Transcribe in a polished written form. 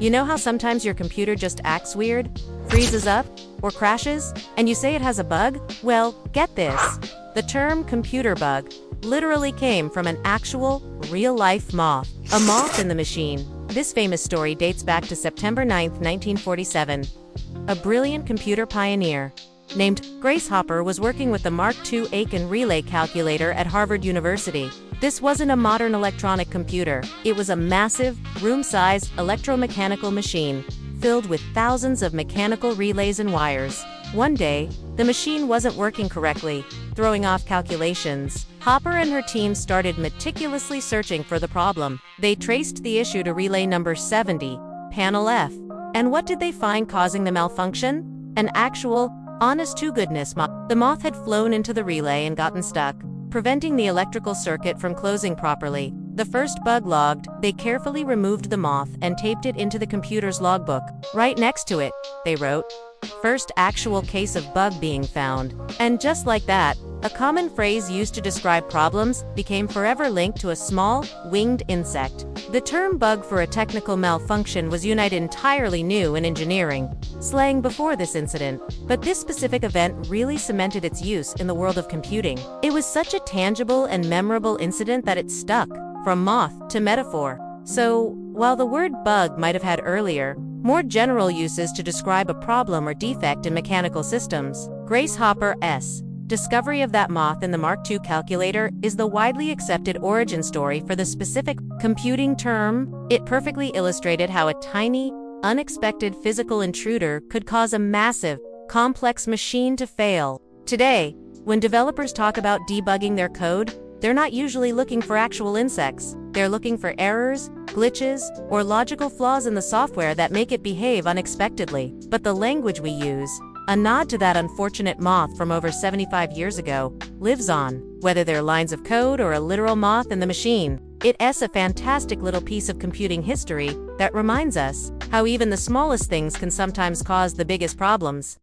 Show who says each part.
Speaker 1: You know how sometimes your computer just acts weird, freezes up, or crashes, and you say it has a bug? Well, get this. The term computer bug literally came from an actual, real-life moth. A moth in the machine. This famous story dates back to September 9, 1947. A brilliant computer pioneer named Grace Hopper was working with the Mark II Aiken relay calculator at Harvard University. This wasn't a modern electronic computer. It was a massive, room-size, electromechanical machine filled with thousands of mechanical relays and wires. One day, the machine wasn't working correctly, throwing off calculations. Hopper and her team started meticulously searching for the problem. They traced the issue to relay number 70, panel F. And what did they find causing the malfunction? An actual, honest-to-goodness moth. The moth had flown into the relay and gotten stuck, preventing the electrical circuit from closing properly. The first bug logged, they carefully removed the moth and taped it into the computer's logbook. Right next to it, they wrote, "First actual case of bug being found." And just like that, a common phrase used to describe problems became forever linked to a small, winged insect. The term bug for a technical malfunction was entirely new in engineering slang before this incident, but this specific event really cemented its use in the world of computing. It was such a tangible and memorable incident that it stuck, from moth to metaphor. So, while the word bug might have had earlier, more general uses to describe a problem or defect in mechanical systems, Grace Hopper's discovery of that moth in the Mark II calculator is the widely accepted origin story for the specific computing term. It perfectly illustrated how a tiny, unexpected physical intruder could cause a massive, complex machine to fail. Today, when developers talk about debugging their code, they're not usually looking for actual insects. They're looking for errors, glitches, or logical flaws in the software that make it behave unexpectedly. But the language we use, a nod to that unfortunate moth from over 75 years ago, lives on. Whether they're lines of code or a literal moth in the machine, it's a fantastic little piece of computing history that reminds us how even the smallest things can sometimes cause the biggest problems.